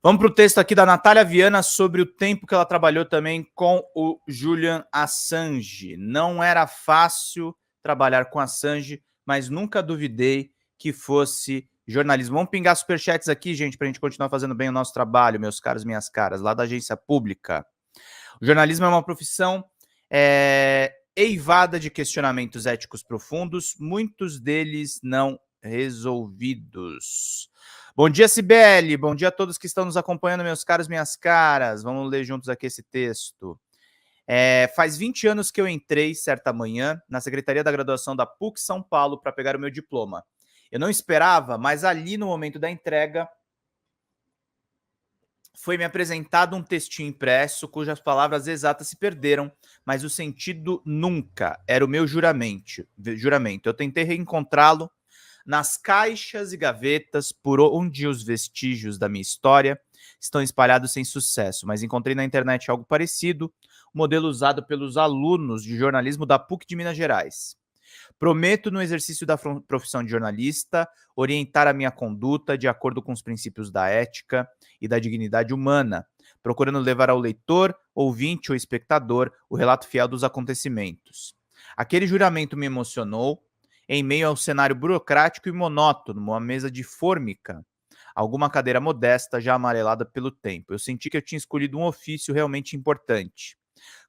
Vamos para o texto aqui da Natália Viana sobre o tempo que ela trabalhou também com o Julian Assange. Não era fácil trabalhar com Assange, mas nunca duvidei que fosse jornalismo. Vamos pingar superchats aqui, gente, para a gente continuar fazendo bem o nosso trabalho, meus caros, minhas caras, lá da agência pública. O jornalismo é uma profissão eivada de questionamentos éticos profundos, muitos deles não resolvidos. Bom dia, Cibele. Bom dia a todos que estão nos acompanhando, meus caros, minhas caras. Vamos ler juntos aqui esse texto. Faz 20 anos que eu entrei, certa manhã, na Secretaria da Graduação da PUC São Paulo para pegar o meu diploma. Eu não esperava, mas ali no momento da entrega foi me apresentado um textinho impresso cujas palavras exatas se perderam, mas o sentido nunca. Era o meu juramento. Eu tentei reencontrá-lo nas caixas e gavetas por onde os vestígios da minha história estão espalhados sem sucesso, mas encontrei na internet algo parecido, o modelo usado pelos alunos de jornalismo da PUC de Minas Gerais. Prometo, no exercício da profissão de jornalista, orientar a minha conduta de acordo com os princípios da ética e da dignidade humana, procurando levar ao leitor, ouvinte ou espectador o relato fiel dos acontecimentos. Aquele juramento me emocionou, em meio ao cenário burocrático e monótono, uma mesa de fórmica, alguma cadeira modesta já amarelada pelo tempo. Eu senti que eu tinha escolhido um ofício realmente importante.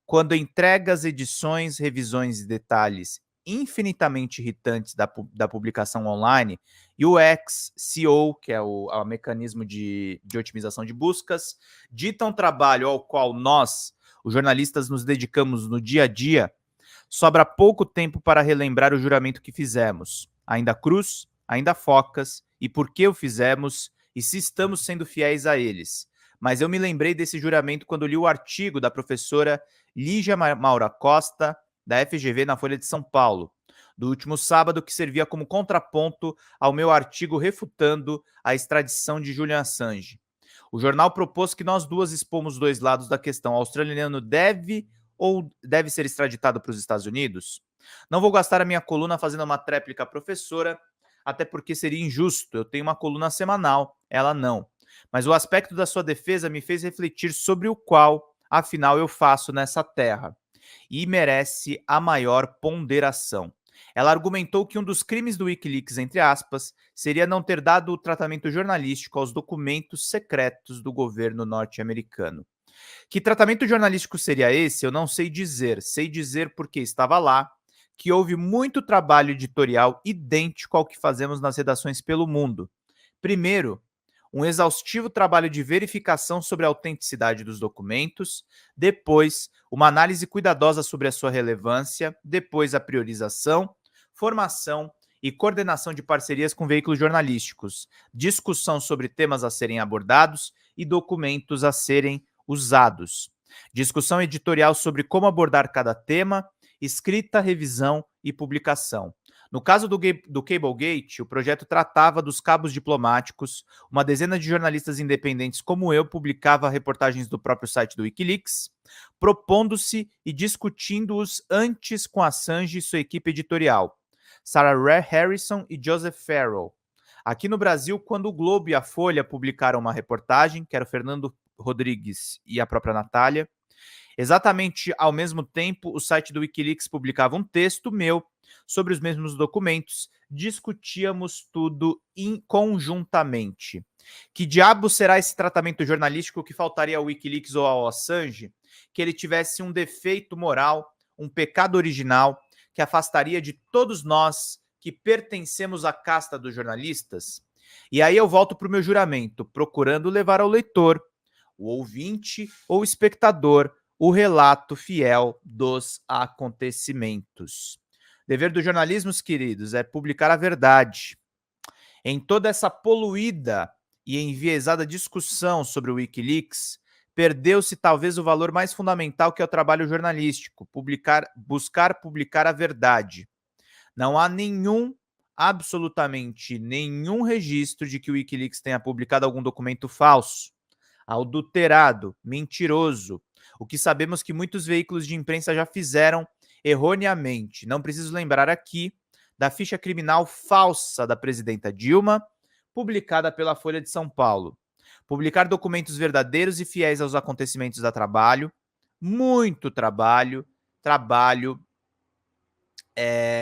Quando entregas, edições, revisões e detalhes infinitamente irritantes da publicação online, UX, SEO, que é o mecanismo de otimização de buscas, ditam trabalho ao qual nós, os jornalistas, nos dedicamos no dia a dia, sobra pouco tempo para relembrar o juramento que fizemos. Ainda cruz, ainda focas, e por que o fizemos, e se estamos sendo fiéis a eles. Mas eu me lembrei desse juramento quando li o artigo da professora Lígia Maura Costa, da FGV, na Folha de São Paulo, do último sábado, que servia como contraponto ao meu artigo refutando a extradição de Julian Assange. O jornal propôs que nós duas expomos dois lados da questão. O australiano deve ser extraditado para os Estados Unidos? Não vou gastar a minha coluna fazendo uma tréplica à professora, até porque seria injusto. Eu tenho uma coluna semanal, ela não. Mas o aspecto da sua defesa me fez refletir sobre o qual, afinal, eu faço nessa terra. E merece a maior ponderação. Ela argumentou que um dos crimes do Wikileaks, entre aspas, seria não ter dado o tratamento jornalístico aos documentos secretos do governo norte-americano. Que tratamento jornalístico seria esse? Eu não sei dizer. Sei dizer porque estava lá, que houve muito trabalho editorial idêntico ao que fazemos nas redações pelo mundo. Primeiro, um exaustivo trabalho de verificação sobre a autenticidade dos documentos, depois, uma análise cuidadosa sobre a sua relevância, depois a priorização, formação e coordenação de parcerias com veículos jornalísticos, discussão sobre temas a serem abordados e documentos a serem usados, discussão editorial sobre como abordar cada tema, escrita, revisão e publicação. No caso do Cablegate, o projeto tratava dos cabos diplomáticos. Uma dezena de jornalistas independentes como eu publicava reportagens do próprio site do Wikileaks, propondo-se e discutindo-os antes com Assange e sua equipe editorial, Sarah Harrison e Joseph Farrell. Aqui no Brasil, quando o Globo e a Folha publicaram uma reportagem, que era o Fernando Rodrigues e a própria Natália, exatamente ao mesmo tempo, o site do Wikileaks publicava um texto meu sobre os mesmos documentos, discutíamos tudo conjuntamente. Que diabo será esse tratamento jornalístico que faltaria ao Wikileaks ou ao Assange? Que ele tivesse um defeito moral, um pecado original, que afastaria de todos nós que pertencemos à casta dos jornalistas? E aí eu volto para o meu juramento, procurando levar ao leitor, o ouvinte ou espectador, o relato fiel dos acontecimentos. Dever dos jornalismos, queridos, é publicar a verdade. Em toda essa poluída e enviesada discussão sobre o Wikileaks, perdeu-se talvez o valor mais fundamental, que é o trabalho jornalístico, buscar publicar a verdade. Não há absolutamente nenhum registro de que o Wikileaks tenha publicado algum documento falso, adulterado, mentiroso. O que sabemos que muitos veículos de imprensa já fizeram erroneamente. Não preciso lembrar aqui da ficha criminal falsa da presidenta Dilma, publicada pela Folha de São Paulo. Publicar documentos verdadeiros e fiéis aos acontecimentos dá trabalho, muito trabalho,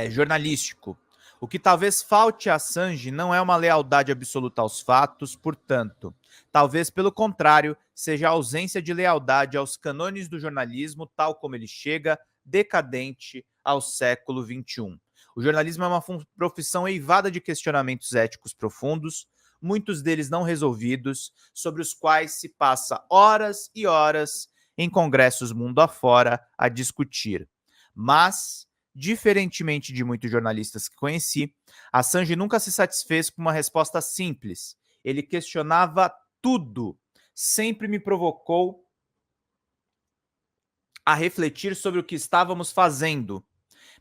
jornalístico. O que talvez falte a Assange não é uma lealdade absoluta aos fatos, portanto, talvez pelo contrário, seja a ausência de lealdade aos cânones do jornalismo, tal como ele chega, decadente, ao século XXI. O jornalismo é uma profissão eivada de questionamentos éticos profundos, muitos deles não resolvidos, sobre os quais se passa horas e horas em congressos mundo afora a discutir. Mas, diferentemente de muitos jornalistas que conheci, Assange nunca se satisfez com uma resposta simples. Ele questionava tudo. Sempre me provocou a refletir sobre o que estávamos fazendo.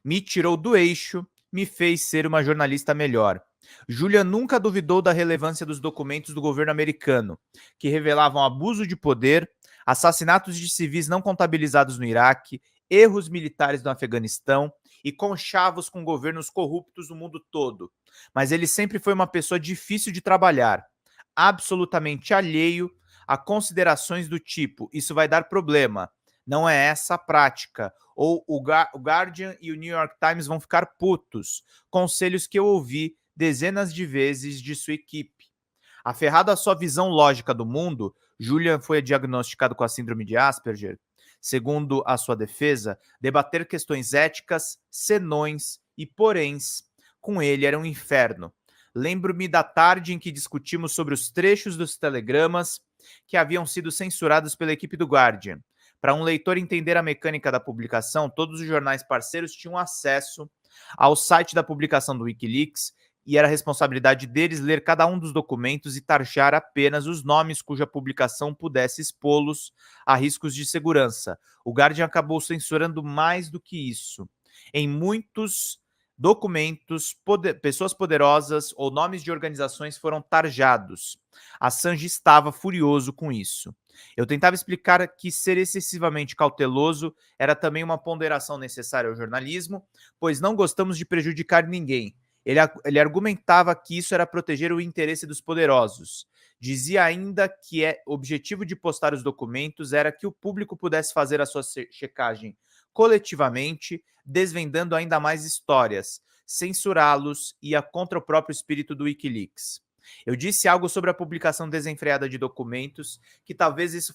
Me tirou do eixo, me fez ser uma jornalista melhor. Julian nunca duvidou da relevância dos documentos do governo americano, que revelavam abuso de poder, assassinatos de civis não contabilizados no Iraque, erros militares no Afeganistão e conchavos com governos corruptos no mundo todo. Mas ele sempre foi uma pessoa difícil de trabalhar, absolutamente alheio a considerações do tipo: isso vai dar problema, não é essa a prática, ou o Guardian e o New York Times vão ficar putos, conselhos que eu ouvi dezenas de vezes de sua equipe. Aferrado à sua visão lógica do mundo, Julian foi diagnosticado com a síndrome de Asperger. Segundo a sua defesa, debater questões éticas, senões e poréns com ele era um inferno. Lembro-me da tarde em que discutimos sobre os trechos dos telegramas que haviam sido censurados pela equipe do Guardian. Para um leitor entender a mecânica da publicação, todos os jornais parceiros tinham acesso ao site da publicação do Wikileaks e era responsabilidade deles ler cada um dos documentos e tarjar apenas os nomes cuja publicação pudesse expô-los a riscos de segurança. O Guardian acabou censurando mais do que isso. Em muitos documentos, pessoas poderosas ou nomes de organizações foram tarjados. Assange estava furioso com isso. Eu tentava explicar que ser excessivamente cauteloso era também uma ponderação necessária ao jornalismo, pois não gostamos de prejudicar ninguém. Ele argumentava que isso era proteger o interesse dos poderosos. Dizia ainda que o objetivo de postar os documentos era que o público pudesse fazer a sua checagem coletivamente, desvendando ainda mais histórias, censurá-los e ia contra o próprio espírito do Wikileaks. Eu disse algo sobre a publicação desenfreada de documentos, que talvez isso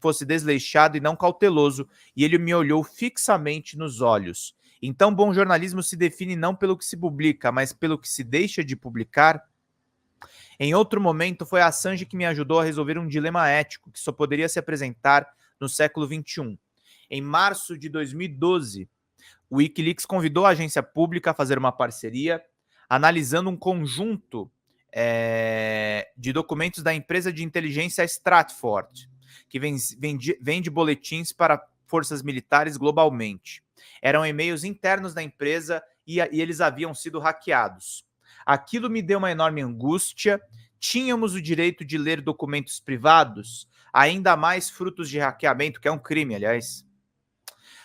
fosse desleixado e não cauteloso, e ele me olhou fixamente nos olhos. Então, bom jornalismo se define não pelo que se publica, mas pelo que se deixa de publicar? Em outro momento, foi Assange que me ajudou a resolver um dilema ético que só poderia se apresentar no século XXI. Em março de 2012, o Wikileaks convidou a agência pública a fazer uma parceria, analisando um conjunto de documentos da empresa de inteligência Stratford, que vende boletins para forças militares globalmente. Eram e-mails internos da empresa e eles haviam sido hackeados. Aquilo me deu uma enorme angústia. Tínhamos o direito de ler documentos privados, ainda mais frutos de hackeamento, que é um crime, aliás.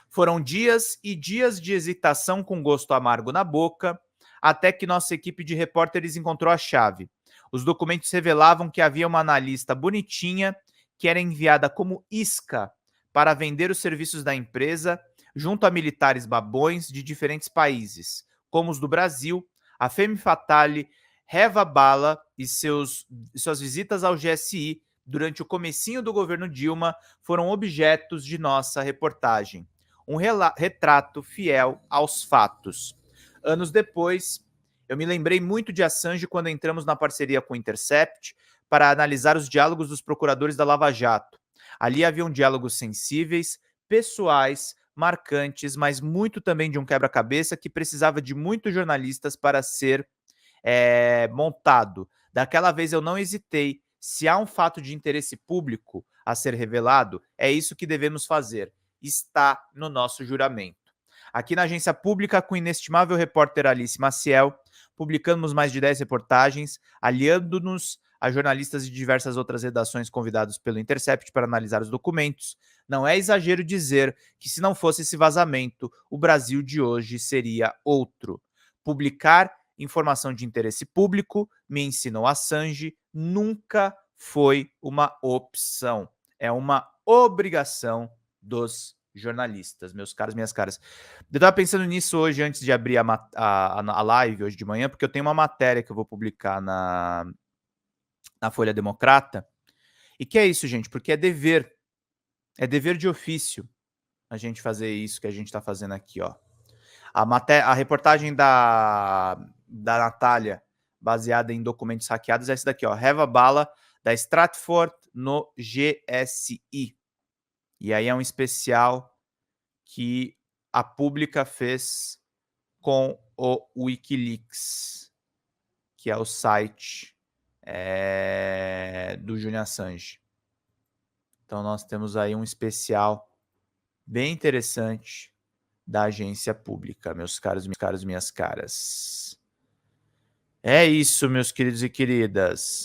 Foram dias e dias de hesitação com gosto amargo na boca, até que nossa equipe de repórteres encontrou a chave. Os documentos revelavam que havia uma analista bonitinha que era enviada como isca para vender os serviços da empresa junto a militares babões de diferentes países, como os do Brasil, a Femme Fatale, Reva Bala e suas visitas ao GSI durante o comecinho do governo Dilma foram objetos de nossa reportagem. Um retrato fiel aos fatos. Anos depois, eu me lembrei muito de Assange quando entramos na parceria com o Intercept para analisar os diálogos dos procuradores da Lava Jato. Ali haviam diálogos sensíveis, pessoais, marcantes, mas muito também de um quebra-cabeça que precisava de muitos jornalistas para ser montado. Daquela vez eu não hesitei. Se há um fato de interesse público a ser revelado, é isso que devemos fazer. Está no nosso juramento. Aqui na agência pública, com o inestimável repórter Alice Maciel, publicamos mais de 10 reportagens, aliando-nos a jornalistas de diversas outras redações convidados pelo Intercept para analisar os documentos. Não é exagero dizer que, se não fosse esse vazamento, o Brasil de hoje seria outro. Publicar informação de interesse público, me ensinou Assange, nunca foi uma opção. É uma obrigação dos jornalistas, meus caros, minhas caras. Eu estava pensando nisso hoje, antes de abrir a live, hoje de manhã, porque eu tenho uma matéria que eu vou publicar na Folha Democrata. E que é isso, gente, porque é dever de ofício a gente fazer isso que a gente está fazendo aqui, ó. A reportagem da Natália, baseada em documentos hackeados, é essa daqui, ó. Reva bala da Stratford no GSI. E aí é um especial que a Pública fez com o Wikileaks, que é o site do Julian Assange. Então nós temos aí um especial bem interessante da agência pública, meus caros, minhas caras. É isso, meus queridos e queridas.